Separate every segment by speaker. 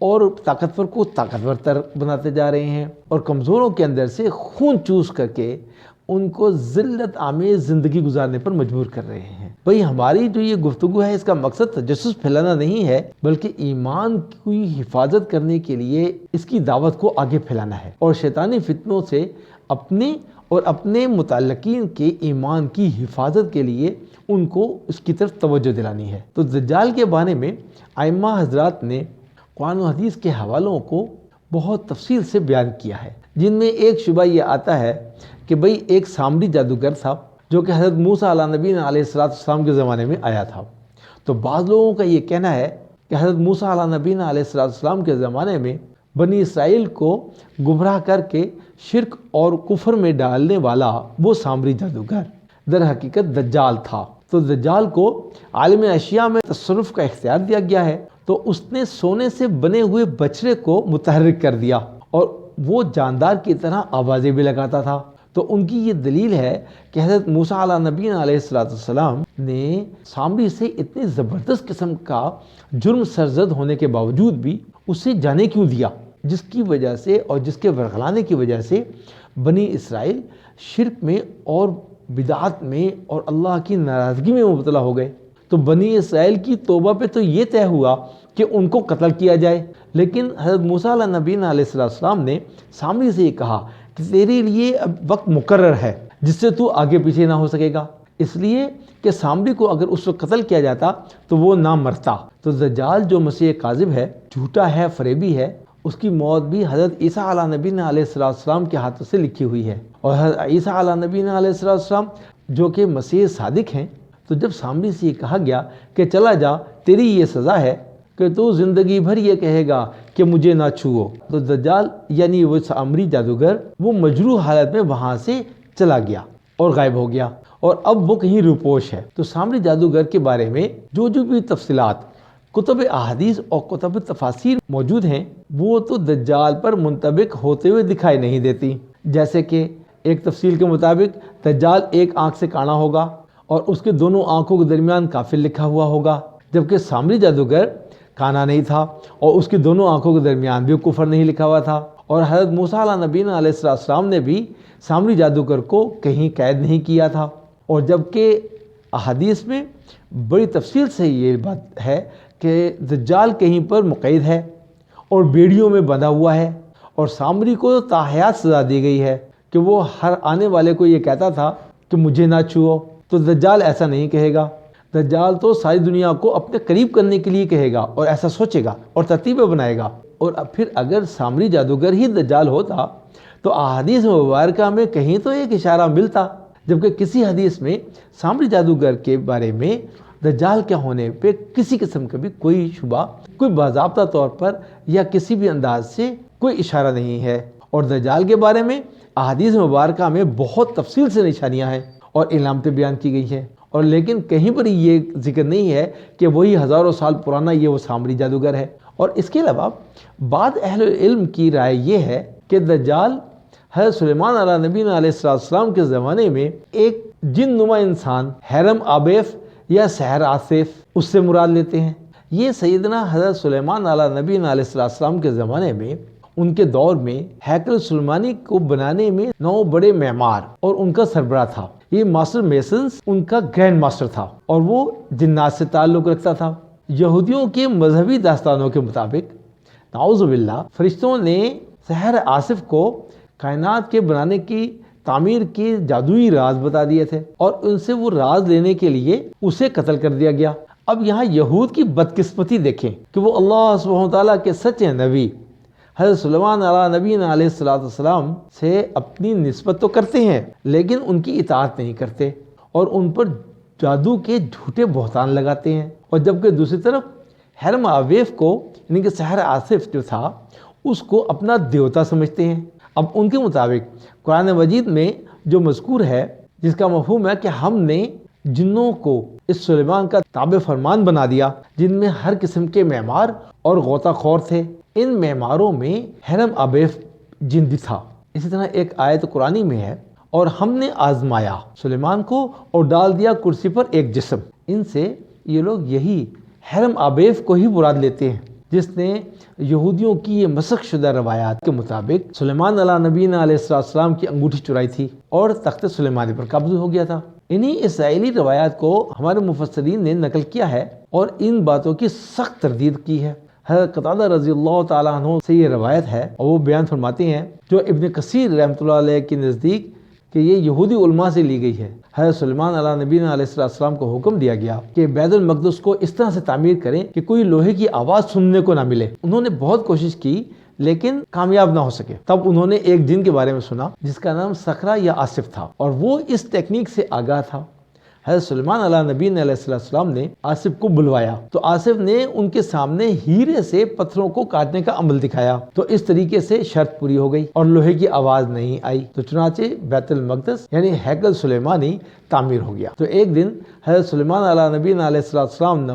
Speaker 1: اور طاقتور کو طاقتور تر بناتے جا رہے ہیں اور کمزوروں کے اندر سے خون چوس کر کے ان کو ذلت آمیز زندگی گزارنے پر مجبور کر رہے ہیں۔ بھئی ہماری جو یہ گفتگو ہے اس کا مقصد تجسس پھیلانا نہیں ہے، بلکہ ایمان کی حفاظت کرنے کے لیے اس کی دعوت کو آگے پھیلانا ہے اور شیطانی فتنوں سے اپنے اور اپنے متعلقین کے ایمان کی حفاظت کے لیے ان کو اس کی طرف توجہ دلانی ہے۔ تو دجال کے بارے میں ائمہ حضرات نے قرآن و حدیث کے حوالوں کو بہت تفصیل سے بیان کیا ہے، جن میں ایک شبہ یہ آتا ہے کہ بھئی ایک سامری جادوگر تھا جو کہ حضرت موسیٰ علیہ نبی علیہ السلام کے زمانے میں آیا تھا۔ تو بعض لوگوں کا یہ کہنا ہے کہ حضرت موسیٰ علیہ نبی علیہ السلام کے زمانے میں بنی اسرائیل کو گمراہ کر کے شرک اور کفر میں ڈالنے والا وہ سامری جادوگر در حقیقت دجال تھا۔ تو دجال کو عالم اشیاء میں تصرف کا اختیار دیا گیا ہے، تو اس نے سونے سے بنے ہوئے بچڑے کو متحرک کر دیا اور وہ جاندار کی طرح آوازیں بھی لگاتا تھا۔ تو ان کی یہ دلیل ہے کہ حضرت موسیٰ علیہ نبی علیہ السلام نے سامری سے اتنی زبردست قسم کا جرم سرزد ہونے کے باوجود بھی اسے جانے کیوں دیا، جس کی وجہ سے اور جس کے ورغلانے کی وجہ سے بنی اسرائیل شرک میں اور بدعات میں اور اللہ کی ناراضگی میں مبتلا ہو گئے۔ تو بنی اسرائیل کی توبہ پہ تو یہ طے ہوا کہ ان کو قتل کیا جائے، لیکن حضرت موسیٰ علیہ نبی علیہ السلام نے سامری سے یہ کہا کہ تیرے لیے اب وقت مقرر ہے جس سے تو آگے پیچھے نہ ہو سکے گا، اس لیے کہ سامری کو اگر اس وقت قتل کیا جاتا تو وہ نہ مرتا۔ تو دجال جو مسیح کاذب ہے، جھوٹا ہے، فریبی ہے، اس کی موت بھی حضرت عیسیٰ علیہ نبی علیہ السلام کے ہاتھوں سے لکھی ہوئی ہے، اور حضرت عیسیٰ علیہ نبی علیہ السلام جو کہ مسیح صادق ہیں، تو جب سامری سے یہ کہا گیا کہ چلا جا، تیری یہ سزا ہے کہ تو زندگی بھر یہ کہے گا کہ مجھے نہ چھوؤ، تو دجال یعنی وہ سامری جادوگر وہ مجروح حالت میں وہاں سے چلا گیا اور غائب ہو گیا، اور اب وہ کہیں روپوش ہے۔ تو سامری جادوگر کے بارے میں جو بھی تفصیلات کتب احادیث اور کتب تفاسیر موجود ہیں، وہ تو دجال پر منطبق ہوتے ہوئے دکھائی نہیں دیتی۔ جیسے کہ ایک تفصیل کے مطابق دجال ایک آنکھ سے کانا ہوگا اور اس کے دونوں آنکھوں کے درمیان کافر لکھا ہوا ہوگا، جبکہ سامری جادوگر کانا نہیں تھا اور اس کی دونوں آنکھوں کے درمیان بھی کفر نہیں لکھا ہوا تھا، اور حضرت موسیٰ علیہ نبی علیہ السلام نے بھی سامری جادوگر کو کہیں قید نہیں کیا تھا، اور جبکہ احادیث میں بڑی تفصیل سے یہ بات ہے کہ دجال کہیں پر مقید ہے اور بیڑیوں میں بندھا ہوا ہے، اور سامری کو تاحیات سزا دی گئی ہے کہ وہ ہر آنے والے کو یہ کہتا تھا کہ مجھے نہ چھوؤ۔ تو دجال ایسا نہیں کہے گا، دجال تو ساری دنیا کو اپنے قریب کرنے کے لیے کہے گا اور ایسا سوچے گا اور ترتیبیں بنائے گا۔ اور پھر اگر سامری جادوگر ہی دجال ہوتا تو احادیث مبارکہ میں کہیں تو ایک اشارہ ملتا، جبکہ کسی حدیث میں سامری جادوگر کے بارے میں دجال کے ہونے پہ کسی قسم کا بھی کوئی شبہ، کوئی باضابطہ طور پر یا کسی بھی انداز سے کوئی اشارہ نہیں ہے۔ اور دجال کے بارے میں احادیث مبارکہ میں بہت تفصیل سے نشانیاں ہیں اور علامتیں بیان کی گئی ہیں، اور لیکن کہیں پر یہ ذکر نہیں ہے کہ وہی ہزاروں سال پرانا یہ وہ سامری جادوگر ہے۔ اور اس کے علاوہ بعض اہل علم کی رائے یہ ہے کہ دجال حضرت سلیمان علیہ نبی علیہ السلام کے زمانے میں ایک جن نما انسان ہیرم آبیف یا سحر آصف اس سے مراد لیتے ہیں۔ یہ سیدنا حضرت سلیمان علیہ نبی علیہ السلام کے زمانے میں ان کے دور میں ہیکل سلیمانی کو بنانے میں 9 بڑے معمار اور ان کا سربراہ تھا۔ یہ ماسٹر میسنز ان کا گرینڈ ماسٹر تھا اور وہ جنات سے تعلق رکھتا تھا۔ یہودیوں کے مذہبی داستانوں کے مطابق نعوذ باللہ فرشتوں نے سحر آصف کو کائنات کے بنانے کی تعمیر کے جادوئی راز بتا دیے تھے، اور ان سے وہ راز لینے کے لیے اسے قتل کر دیا گیا۔ اب یہاں یہود کی بدقسمتی دیکھیں کہ وہ اللہ سبحانہ وتعالیٰ کے سچے نبی حضرت سلیمان علیہ نبی علیہ السلام سے اپنی نسبت تو کرتے ہیں لیکن ان کی اطاعت نہیں کرتے اور ان پر جادو کے جھوٹے بہتان لگاتے ہیں، اور جبکہ دوسری طرف ہیرم آویف کو یعنی کہ سحر آصف جو تھا اس کو اپنا دیوتا سمجھتے ہیں۔ اب ان کے مطابق قرآن مجید میں جو مذکور ہے، جس کا مفہوم ہے کہ ہم نے جنوں کو اس سلیمان کا تابع فرمان بنا دیا، جن میں ہر قسم کے معمار اور غوطہ خور تھے، ان معماروں میں ہیرم آبیف جن بھی تھا۔ اسی طرح ایک آیت قرآنی میں ہے، اور ہم نے آزمایا سلیمان کو اور ڈال دیا کرسی پر ایک جسم۔ ان سے یہ لوگ یہی ہیرم آبیف کو ہی مراد لیتے ہیں، جس نے یہودیوں کی یہ مسخ شدہ روایات کے مطابق سلیمان علیہ نبینا علیہ السلام کی انگوٹھی چرائی تھی اور تخت سلیمانی پر قابض ہو گیا تھا۔ انہی اسرائیلی روایات کو ہمارے مفسرین نے نقل کیا ہے اور ان باتوں کی سخت تردید کی ہے۔ حضرت قتادہ رضی اللہ تعالیٰ عنہ سے یہ روایت ہے اور وہ بیان فرماتے ہیں جو ابن کثیر رحمۃ اللہ علیہ کے نزدیک کہ یہ یہودی علماء سے لی گئی ہے۔ حضرت سلیمان علیہ نبینا علیہ السلام کو حکم دیا گیا کہ بیت المقدس کو اس طرح سے تعمیر کریں کہ کوئی لوہے کی آواز سننے کو نہ ملے۔ انہوں نے بہت کوشش کی لیکن کامیاب نہ ہو سکے۔ تب انہوں نے ایک جن کے بارے میں سنا جس کا نام سخرا یا آصف تھا اور وہ اس ٹیکنیک سے آگاہ تھا۔ حضرت سلیمان علیہ نبی علیہ السلام نے آصف کو بلوایا تو آصف نے ان کے سامنے ہیرے سے پتھروں کو کاٹنے کا عمل دکھایا، تو اس طریقے سے شرط پوری ہو گئی اور لوہے کی آواز نہیں آئی، تو چنانچہ بیت المقدس یعنی ہیکل سلیمانی تعمیر ہو گیا۔ تو ایک دن حضرت سلیمان علیہ نبی علیہ السلام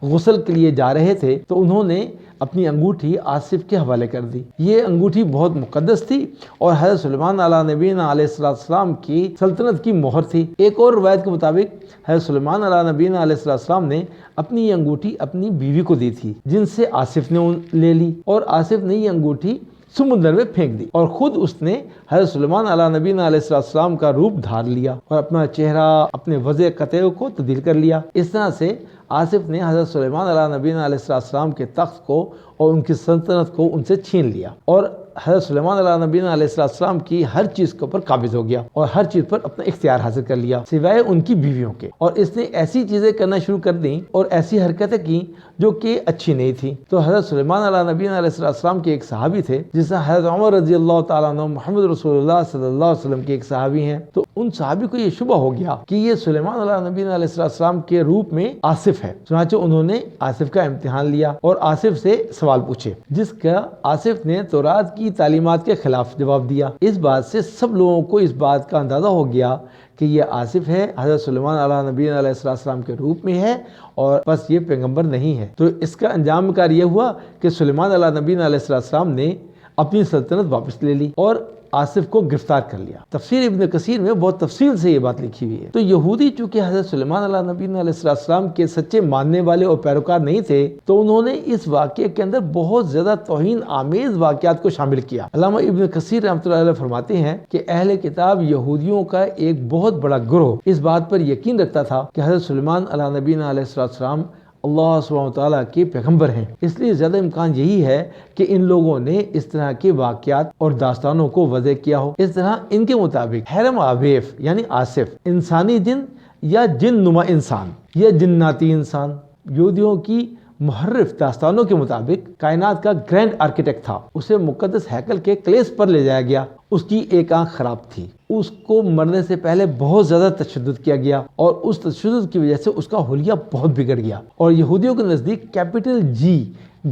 Speaker 1: غسل کے لیے جا رہے تھے تو انہوں نے اپنی انگوٹھی آصف کے حوالے کر دی۔ یہ انگوٹھی بہت مقدس تھی اور حضرت سلیمان علیہ نبی علیہ السلام کی سلطنت کی مہر تھی۔ ایک اور روایت کے مطابق حضرت سلیمان علیہ نبی علیہ السلام نے اپنی یہ انگوٹھی اپنی بیوی کو دی تھی جن سے آصف نے لے لی، اور آصف نے یہ انگوٹھی سمندر میں پھینک دی اور خود اس نے حضرت سلیمان علیہ نبی علیہ السلام کا روپ دھار لیا اور اپنا چہرہ اپنے وضع قطع کو تبدیل کر لیا۔ اس طرح سے آصف نے حضرت سلیمان علیہ نبی علیہ السلام کے تخت کو اور ان کی سلطنت کو ان سے چھین لیا اور حضرت سلیمان علیہ نبی علیہ السلام کی ہر چیز کے اوپر قابض ہو گیا اور ہر چیز پر اپنا اختیار حاصل کر لیا سوائے ان کی بیویوں کے، اور اس نے ایسی چیزیں کرنا شروع کر دیں اور ایسی حرکتیں کی جو کہ اچھی نہیں تھی۔ تو حضرت سلیمان علیہ نبی علیہ السلام کے ایک صحابی تھے جس سے حضرت عمر رضی اللہ تعالیٰ عنہ محمد رسول اللہ صلی اللہ علیہ وسلم کے ایک صحابی ہیں، تو ان صحابی کو یہ شبہ ہو گیا کہ یہ سلیمان علیہ نبی علیہ السلام کے روپ میں آصف ہے۔ چنانچہ انہوں نے آصف کا امتحان لیا اور آصف سے سوال پوچھے جس کا آصف نے تورات کی تعلیمات کے خلاف جواب دیا۔ اس بات سے سب لوگوں کو اس بات کا اندازہ ہو گیا کہ یہ آصف ہے، حضرت سلیمان علیہ نبی علیہ السلام کے روپ میں ہے اور بس یہ پیغمبر نہیں ہے۔ تو اس کا انجام کار یہ ہوا کہ سلیمان علیہ نبی علیہ السلام نے اپنی سلطنت واپس لے لی اور آصف کو گرفتار کر لیا۔ تفسیر ابن کثیر میں بہت تفصیل سے یہ بات لکھی ہوئی ہے۔ تو یہودی چونکہ حضرت سلیمان علیہ نبی علیہ السلام کے سچے ماننے والے اور پیروکار نہیں تھے، تو انہوں نے اس واقعے کے اندر بہت زیادہ توہین آمیز واقعات کو شامل کیا۔ علامہ ابن کثیر رحمۃ اللہ علیہ فرماتے ہیں کہ اہل کتاب یہودیوں کا ایک بہت بڑا گروہ اس بات پر یقین رکھتا تھا کہ حضرت سلیمان علیہ نبی علیہ السلام اللہ سبحانہ وتعالیٰ کے پیغمبر ہیں، اس لیے زیادہ امکان یہی ہے کہ ان لوگوں نے اس طرح کے واقعات اور داستانوں کو وضع کیا ہو۔ اس طرح ان کے مطابق ہیرم آبیف یعنی آصف انسانی جن یا جن نما انسان یا جناتی انسان، یہودیوں کی محرف داستانوں کے مطابق کائنات کا گرینڈ آرکیٹیکٹ تھا۔ اسے مقدس ہیکل کے کلیس پر لے جایا گیا، اس کی ایک آنکھ خراب تھی، اس کو مرنے سے پہلے بہت زیادہ تشدد کیا گیا اور اس تشدد کی وجہ سے اس کا حلیہ بہت بگڑ گیا، اور یہودیوں کے نزدیک کیپٹل جی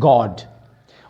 Speaker 1: گاڈ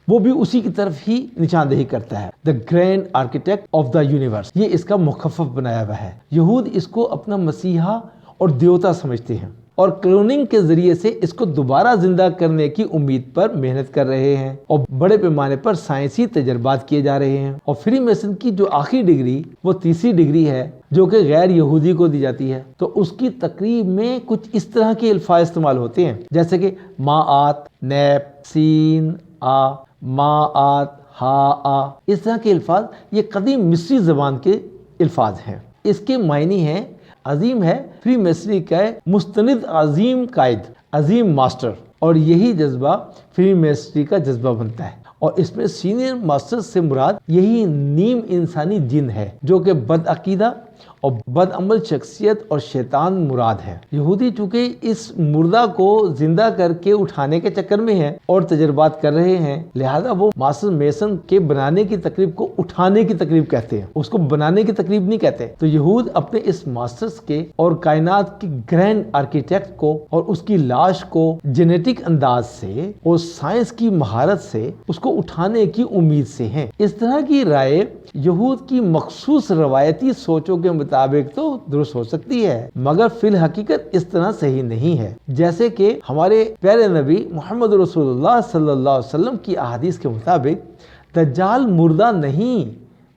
Speaker 1: وہ بھی اسی کی طرف ہی نشاندہی کرتا ہے، the grand architect of the universe, یہ اس کا مخفف بنایا ہوا ہے۔ یہود اس کو اپنا مسیحا اور دیوتا سمجھتے ہیں اور کلوننگ کے ذریعے سے اس کو دوبارہ زندہ کرنے کی امید پر محنت کر رہے ہیں اور بڑے پیمانے پر سائنسی تجربات کیے جا رہے ہیں۔ اور فری میسن کی جو آخری ڈگری وہ تیسری ڈگری ہے جو کہ غیر یہودی کو دی جاتی ہے، تو اس کی تقریب میں کچھ اس طرح کے الفاظ استعمال ہوتے ہیں جیسے کہ ما آت، نیپ، سین آ، ما آت، ہا آ، اس طرح کے الفاظ یہ قدیم مصری زبان کے الفاظ ہیں۔ اس کے معنی ہیں عظیم ہے فری میسری کا مستند عظیم قائد، عظیم ماسٹر، اور یہی جذبہ فری میسری کا جذبہ بنتا ہے، اور اس میں سینئر ماسٹر سے مراد یہی نیم انسانی جن ہے جو کہ بد عقیدہ اور بد عمل شخصیت اور شیطان مراد ہے۔ یہودی چونکہ اس مردہ کو زندہ کر کے اٹھانے کے چکر میں ہیں اور تجربات کر رہے ہیں، لہذا وہ ماسٹر میسن کے بنانے کی تقریب کو اٹھانے کی تقریب کہتے ہیں، اس کو بنانے کی تقریب نہیں کہتے۔ تو یہود اپنے اس ماسٹرز کے اور کائنات کی گرینڈ آرکیٹیکٹ کو اور اس کی لاش کو جینیٹک انداز سے اور سائنس کی مہارت سے اس کو اٹھانے کی امید سے ہیں۔ اس طرح کی رائے یہود کی مخصوص روایتی سوچوں کے مطابق تو درست ہو سکتی ہے، مگر فی الحقیقت اس طرح صحیح نہیں ہے، جیسے کہ ہمارے پیارے نبی محمد رسول اللہ صلی اللہ علیہ وسلم کی احادیث کے مطابق دجال مردہ نہیں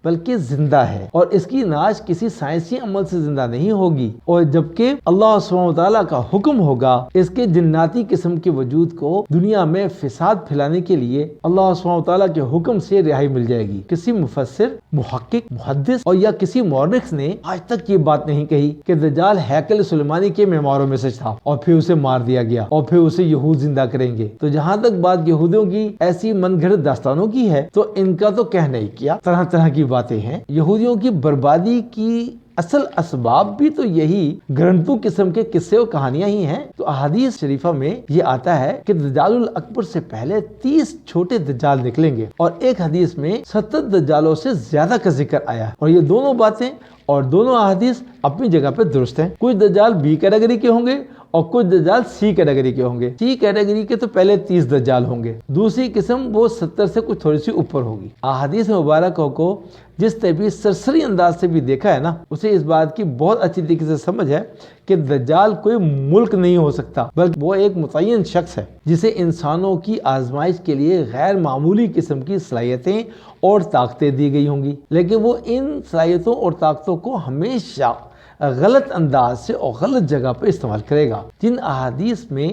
Speaker 1: بلکہ زندہ ہے، اور اس کی ناش کسی سائنسی عمل سے زندہ نہیں ہوگی، اور جبکہ اللہ سبحانہ وتعالیٰ کا حکم ہوگا اس کے جناتی قسم کے وجود کو دنیا میں فساد پھیلانے کے لیے اللہ سبحانہ وتعالیٰ کے حکم سے رہائی مل جائے گی۔ کسی مفسر، محقق، محدث اور یا کسی مورخ نے آج تک یہ بات نہیں کہی کہ دجال ہیکل سلیمانی کے معماروں میں سے تھا اور پھر اسے مار دیا گیا اور پھر اسے یہود زندہ کریں گے۔ تو جہاں تک بات یہودیوں کی ایسی من گھڑت داستانوں کی ہے تو ان کا تو کہنا ہی کیا، طرح طرح کی باتیں ہیں۔ یہودیوں کی بربادی کی اصل اسباب بھی تو یہی گرنتو قسم کے قصے اور کہانیاں ہی ہیں۔ تو احادیث شریفہ میں یہ آتا ہے کہ دجال الاکبر سے پہلے 30 چھوٹے دجال نکلیں گے، اور ایک حدیث میں 70 دجالوں سے زیادہ کا ذکر آیا، اور یہ دونوں باتیں اور دونوں احادیث اپنی جگہ پہ درست ہیں۔ کچھ دجال بی کیٹیگری کے ہوں گے اور کچھ دجال سی کیٹیگری کے ہوں گے۔ سی کیٹیگری کے تو پہلے 30 دجال ہوں گے، دوسری قسم وہ 70 سے کچھ تھوڑی سی اوپر ہوگی۔ احادیث مبارکوں کو جس طبی سرسری انداز سے بھی دیکھا ہے نا، اسے اس بات کی بہت اچھی طریقے سے سمجھ ہے کہ دجال کوئی ملک نہیں ہو سکتا، بلکہ وہ ایک متعین شخص ہے جسے انسانوں کی آزمائش کے لیے غیر معمولی قسم کی صلاحیتیں اور طاقتیں دی گئی ہوں گی، لیکن وہ ان صلاحیتوں اور طاقتوں کو ہمیشہ غلط انداز سے اور غلط جگہ پہ استعمال کرے گا۔ جن احادیث میں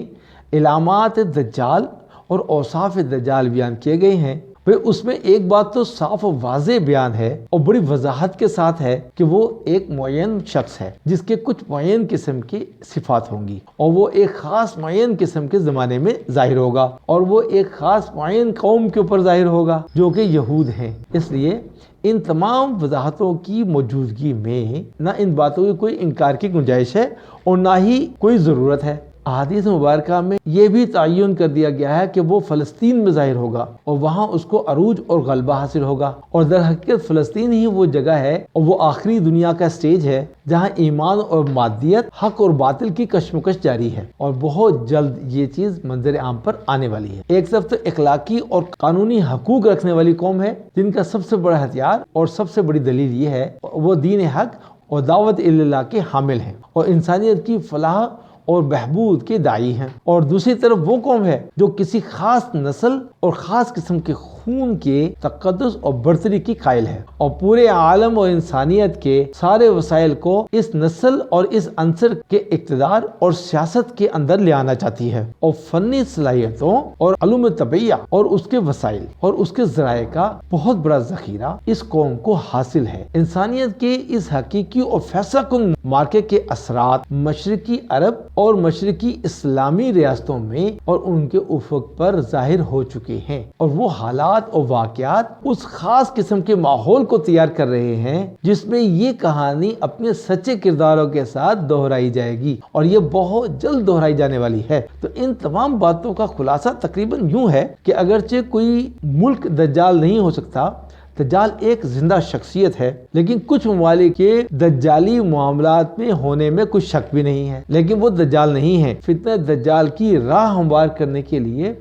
Speaker 1: علامات دجال اور اوصاف دجال بیان کیے گئے ہیں، اس میں ایک بات تو صاف و واضح بیان ہے اور بڑی وضاحت کے ساتھ ہے کہ وہ ایک معین شخص ہے جس کے کچھ معین قسم کی صفات ہوں گی، اور وہ ایک خاص معین قسم کے زمانے میں ظاہر ہوگا، اور وہ ایک خاص معین قوم کے اوپر ظاہر ہوگا جو کہ یہود ہیں۔ اس لیے ان تمام وضاحتوں کی موجودگی میں نہ ان باتوں کی کوئی انکار کی گنجائش ہے اور نہ ہی کوئی ضرورت ہے۔ احادیث مبارکہ میں یہ بھی تعین کر دیا گیا ہے کہ وہ فلسطین میں ظاہر ہوگا اور وہاں اس کو عروج اور غلبہ حاصل ہوگا، اور در حقیقت فلسطین ہی وہ جگہ ہے اور وہ آخری دنیا کا سٹیج ہے جہاں ایمان اور مادیت، حق اور باطل کی کشمکش جاری ہے، اور بہت جلد یہ چیز منظر عام پر آنے والی ہے۔ ایک طرف تو اخلاقی اور قانونی حقوق رکھنے والی قوم ہے جن کا سب سے بڑا ہتھیار اور سب سے بڑی دلیل یہ ہے وہ دین حق اور دعوت اللہ کے حامل ہیں اور انسانیت کی فلاح اور بہبود کے داعی ہیں، اور دوسری طرف وہ قوم ہے جو کسی خاص نسل اور خاص قسم کے خون کے تقدس اور برتری کی قائل ہے، اور پورے عالم اور انسانیت کے سارے وسائل کو اس نسل اور اس عنصر کے اقتدار اور سیاست کے اندر لے آنا چاہتی ہے، اور فنی صلاحیتوں اور علوم طبیعہ اور اس کے وسائل اور اس کے ذرائع کا بہت بڑا ذخیرہ اس قوم کو حاصل ہے۔ انسانیت کے اس حقیقی اور فیصلہ کن معرکے کے اثرات مشرقی عرب اور مشرقی اسلامی ریاستوں میں اور ان کے افق پر ظاہر ہو چکے ہیں، اور وہ حالات اور واقعات اس خاص قسم کے ماحول کو تیار کر رہے ہیں جس میں یہ کہانی اپنے سچے کرداروں کے ساتھ دہرائی جائے گی، اور یہ بہت جلد دہرائی جانے والی ہے۔ تو ان تمام باتوں کا خلاصہ تقریباً یوں ہے کہ اگرچہ کوئی ملک دجال نہیں ہو سکتا، دجال ایک زندہ شخصیت ہے، لیکن کچھ ممالک کے دجالی معاملات میں ہونے میں کچھ شک بھی نہیں ہے، لیکن وہ دجال نہیں ہے۔ فتنہ دجال کی راہ ہموار کرنے کے لیے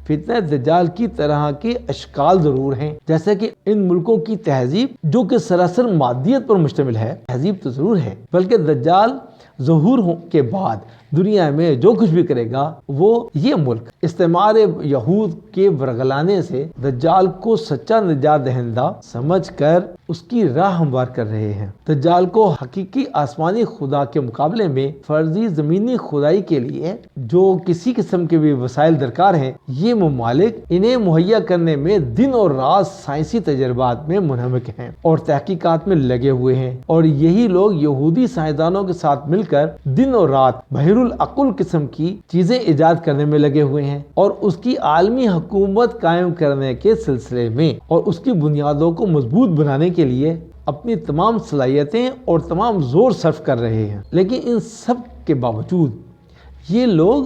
Speaker 1: فتنہ دجال کی طرح کے اشکال ضرور ہیں، جیسے کہ ان ملکوں کی تہذیب جو کہ سراسر مادیت پر مشتمل ہے، تہذیب تو ضرور ہے، بلکہ دجال ظہور کے بعد دنیا میں جو کچھ بھی کرے گا وہ یہ ملک استعمار یہود کے ورگلانے سے دجال کو سچا نجات دہندہ سمجھ کر اس کی راہ ہموار کر رہے ہیں۔ دجال کو حقیقی آسمانی خدا کے مقابلے میں فرضی زمینی خدائی کے لیے جو کسی قسم کے بھی وسائل درکار ہیں، یہ ممالک انہیں مہیا کرنے میں دن اور رات سائنسی تجربات میں منہمک ہیں اور تحقیقات میں لگے ہوئے ہیں، اور یہی لوگ یہودی سائنسدانوں کے ساتھ مل کر دن اور رات بحر العقل قسم کی چیزیں ایجاد کرنے میں لگے ہوئے ہیں، اور اس کی عالمی حکومت قائم کرنے کے سلسلے میں اور اس کی بنیادوں کو مضبوط بنانے کے لیے اپنی تمام صلاحیتیں اور تمام زور صرف کر رہے ہیں۔ لیکن ان سب کے باوجود یہ لوگ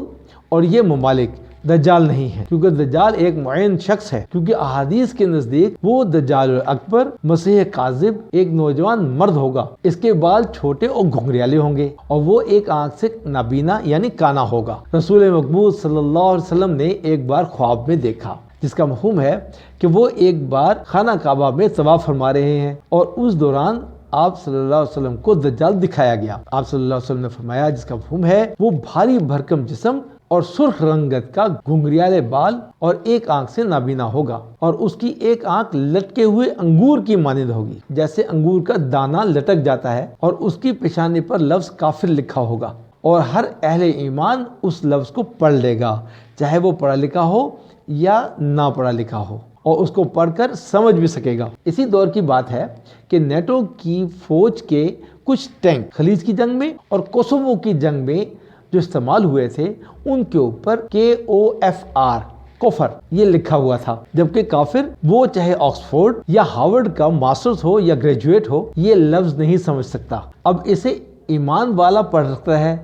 Speaker 1: اور یہ ممالک دجال نہیں ہے، کیونکہ دجال ایک معین شخص ہے، کیونکہ احادیث کے نزدیک وہ دجال اکبر مسیح کاذب ایک نوجوان مرد ہوگا، اس کے بال چھوٹے اور گھنگریالے ہوں گے، اور وہ ایک آنکھ سے نابینا یعنی کانا ہوگا۔ رسول مقبول صلی اللہ علیہ وسلم نے ایک بار خواب میں دیکھا، جس کا مفہوم ہے کہ وہ ایک بار خانہ کعبہ میں طواف فرما رہے ہیں، اور اس دوران آپ صلی اللہ علیہ وسلم کو دجال دکھایا گیا۔ آپ صلی اللہ علیہ وسلم نے فرمایا، جس کا مفہوم ہے وہ بھاری بھرکم جسم اور سرخ رنگت کا گھنگریالے بال اور ایک آنکھ سے نابینا ہوگا، اور اس کی ایک آنکھ لٹکے ہوئے انگور کی مانند ہوگی، جیسے انگور کا دانہ لٹک جاتا ہے، اور اس کی پیشانی پر لفظ کافر لکھا ہوگا، اور ہر اہل ایمان اس لفظ کو پڑھ لے گا، چاہے وہ پڑھا لکھا ہو یا نہ پڑھا لکھا ہو، اور اس کو پڑھ کر سمجھ بھی سکے گا۔ اسی دور کی بات ہے کہ نیٹو کی فوج کے کچھ ٹینک خلیج کی جنگ میں اور کوسوو کی جنگ میں جو استعمال ہوئے تھے، ان کے اوپر KOFR کفر یہ لکھا ہوا تھا، جبکہ کافر وہ چاہے آکسفورڈ یا ہارورڈ کا ماسٹرز ہو یا گریجویٹ ہو، یہ لفظ نہیں سمجھ سکتا۔ اب اسے ایمان والا پڑھ سکتا ہے،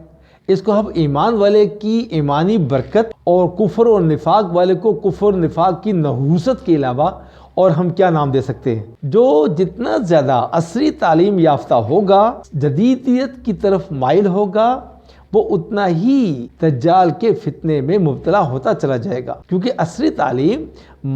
Speaker 1: اس کو ہم ایمان والے کی ایمانی برکت اور کفر اور نفاق والے کو کفر اور نفاق کی نحوست کے علاوہ اور ہم کیا نام دے سکتے ہیں؟ جو جتنا زیادہ عصری تعلیم یافتہ ہوگا، جدیدیت کی طرف مائل ہوگا، وہ اتنا ہی دجال کے فتنے میں مبتلا ہوتا چلا جائے گا، کیونکہ عصری تعلیم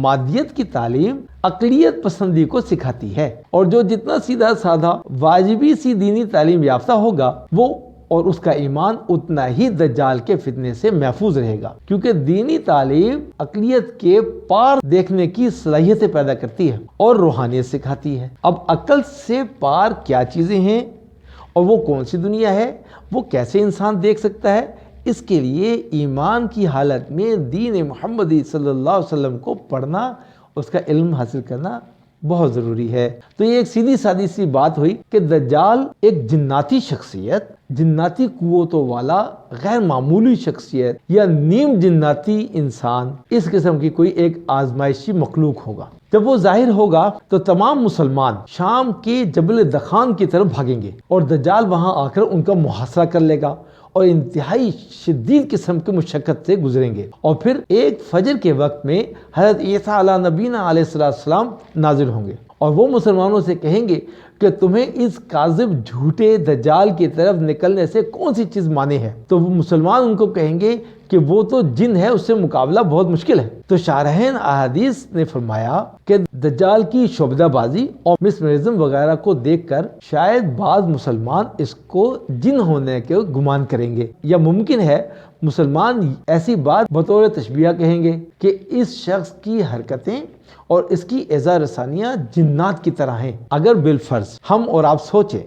Speaker 1: مادیت کی تعلیم عقلیت پسندی کو سکھاتی ہے، اور جو جتنا سیدھا سادہ واجبی سی دینی تعلیم یافتہ ہوگا، وہ اور اس کا ایمان اتنا ہی دجال کے فتنے سے محفوظ رہے گا، کیونکہ دینی تعلیم عقلیت کے پار دیکھنے کی صلاحیتیں پیدا کرتی ہے اور روحانیت سکھاتی ہے۔ اب عقل سے پار کیا چیزیں ہیں اور وہ کون سی دنیا ہے، وہ کیسے انسان دیکھ سکتا ہے، اس کے لیے ایمان کی حالت میں دین محمدی صلی اللہ علیہ وسلم کو پڑھنا، اس کا علم حاصل کرنا بہت ضروری ہے۔ تو یہ ایک سیدھی سادی سی بات ہوئی کہ دجال ایک جناتی شخصیت، جناتی قوتوں والا غیر معمولی شخصیت یا نیم جناتی انسان، اس قسم کی کوئی ایک آزمائشی مخلوق ہوگا۔ جب وہ ظاہر ہوگا تو تمام مسلمان شام کے جبل دخان کی طرف بھاگیں گے، اور دجال وہاں آ کر ان کا محاصرہ کر لے گا اور انتہائی شدید قسم کے مشقت سے گزریں گے، اور پھر ایک فجر کے وقت میں حضرت عیسیٰ علیہ نبینا علیہ السلام نازل ہوں گے، اور وہ مسلمانوں سے کہیں گے کہ تمہیں اس کاذب جھوٹے دجال کی طرف نکلنے سے کون سی چیز مانے ہے؟ تو وہ مسلمان ان کو کہیں گے کہ وہ تو جن ہے، اس سے مقابلہ بہت مشکل ہے۔ تو شارحین احادیث نے فرمایا کہ دجال کی شعبدہ بازی اور مسمرزم وغیرہ کو دیکھ کر شاید بعض مسلمان اس کو جن ہونے کے گمان کریں گے، یا ممکن ہے مسلمان ایسی بات بطور تشبیہ کہیں گے کہ اس شخص کی حرکتیں اور اس کی اعزاء رسانیاں جنات کی طرح ہیں۔ اگر بالفرض ہم اور آپ سوچیں،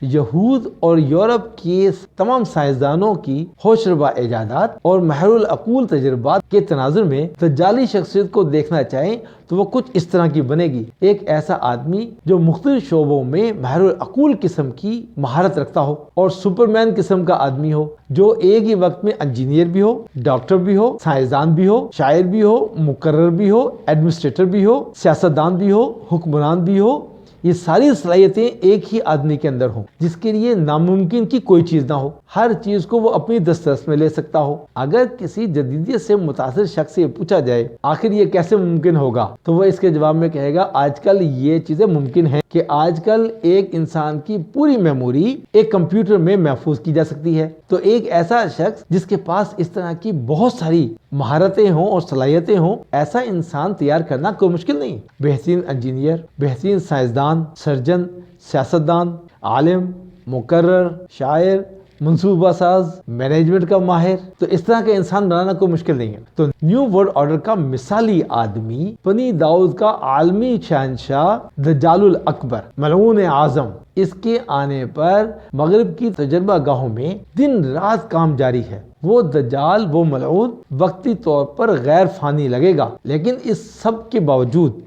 Speaker 1: یہود اور یورپ کے تمام سائنسدانوں کی ہوش ربا ایجادات اور محر العقول تجربات کے تناظر میں دجالی شخصیت کو دیکھنا چاہیں تو وہ کچھ اس طرح کی بنے گی۔ ایک ایسا آدمی جو مختلف شعبوں میں محر العقول قسم کی مہارت رکھتا ہو اور سپرمین قسم کا آدمی ہو، جو ایک ہی وقت میں انجینئر بھی ہو، ڈاکٹر بھی ہو، سائنسدان بھی ہو، شاعر بھی ہو، مقرر بھی ہو، ایڈمنسٹریٹر بھی ہو، سیاستدان بھی ہو، حکمران بھی ہو۔ یہ ساری صلاحیتیں ایک ہی آدمی کے اندر ہوں، جس کے لیے ناممکن کی کوئی چیز نہ ہو، ہر چیز کو وہ اپنی دسترس میں لے سکتا ہو۔ اگر کسی جدیدیت سے متاثر شخص سے پوچھا جائے آخر یہ کیسے ممکن ہوگا، تو وہ اس کے جواب میں کہے گا آج کل یہ چیزیں ممکن ہیں کہ آج کل ایک انسان کی پوری میموری ایک کمپیوٹر میں محفوظ کی جا سکتی ہے۔ تو ایک ایسا شخص جس کے پاس اس طرح کی بہت ساری مہارتیں ہوں اور صلاحیتیں ہوں، ایسا انسان تیار کرنا کوئی مشکل نہیں۔ بہترین انجینئر، بہترین سائنسدان، سرجن، سیاستدان، عالم، مقرر، شاعر، منصوبہ ساز، مینجمنٹ کا ماہر، تو اس طرح کا انسان بنانا کوئی مشکل نہیں ہے۔ تو نیو ورلڈ آرڈر کا مثالی آدمی، بنی داؤد کا عالمی شہنشاہ دجال الاکبر، ملعون اعظم، اس کے آنے پر مغرب کی تجربہ گاہوں میں دن رات کام جاری ہے۔ وہ دجال، وہ ملعون وقتی طور پر غیر فانی لگے گا، لیکن اس سب کے باوجود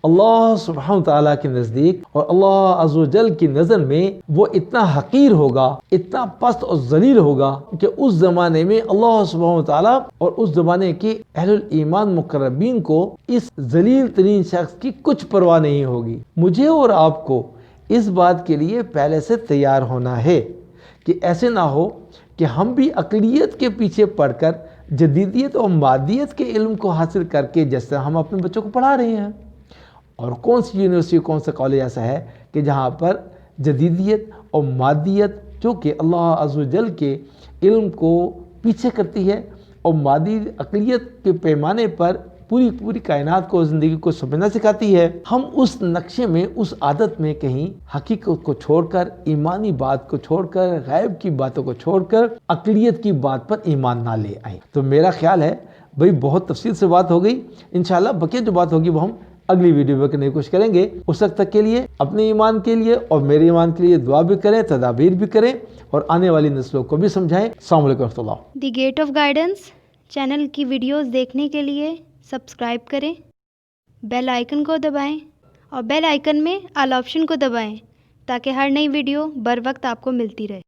Speaker 1: اللہ سبحانہ تعالیٰ کے نزدیک اور اللہ عز و جل کی نظر میں وہ اتنا حقیر ہوگا، اتنا پست اور ذلیل ہوگا کہ اس زمانے میں اللہ سبحانہ تعالیٰ اور اس زمانے کے اہل الایمان مقربین کو اس ذلیل ترین شخص کی کچھ پرواہ نہیں ہوگی۔ مجھے اور آپ کو اس بات کے لیے پہلے سے تیار ہونا ہے کہ ایسے نہ ہو کہ ہم بھی عقلیت کے پیچھے پڑھ کر جدیدیت اور مادیت کے علم کو حاصل کر کے جیسے ہم اپنے بچوں کو پڑھا رہے ہیں۔ اور کون سی یونیورسٹی، کون سا کالج ایسا ہے کہ جہاں پر جدیدیت اور مادیت جو کہ اللہ عز و جل کے علم کو پیچھے کرتی ہے اور مادی عقلیت کے پیمانے پر پوری پوری کائنات کو زندگی کو سمجھنا سکھاتی ہے. ہم اس نقشے میں اس عادت میں کہیں حقیقت کو چھوڑ کر ایمانی بات کو چھوڑ کر غیب کی باتوں کو چھوڑ کر عقلیت کی بات پر ایمان نہ لے آئیں. تو میرا خیال ہے بھئی بہت تفصیل سے بات ہو گئی. انشاءاللہ بقیہ جو بات ہوگی وہ ہم اگلی ویڈیو میں کرنے کی کوشش کریں گے. اس وقت تک کے لیے اپنے ایمان کے لیے اور میرے ایمان کے لیے دعا بھی کریں, تدابیر بھی کریں اور آنے والی نسلوں کو بھی سمجھائیں. السلام علیکم ورحمۃ اللہ.
Speaker 2: دی گیٹ آف گائیڈنس چینل کی ویڈیوز دیکھنے کے لیے سبسکرائب کریں, بیل آئیکن کو دبائیں اور بیل آئیکن میں آل آپشن کو دبائیں تاکہ ہر نئی ویڈیو بر وقت آپ کو ملتی رہے.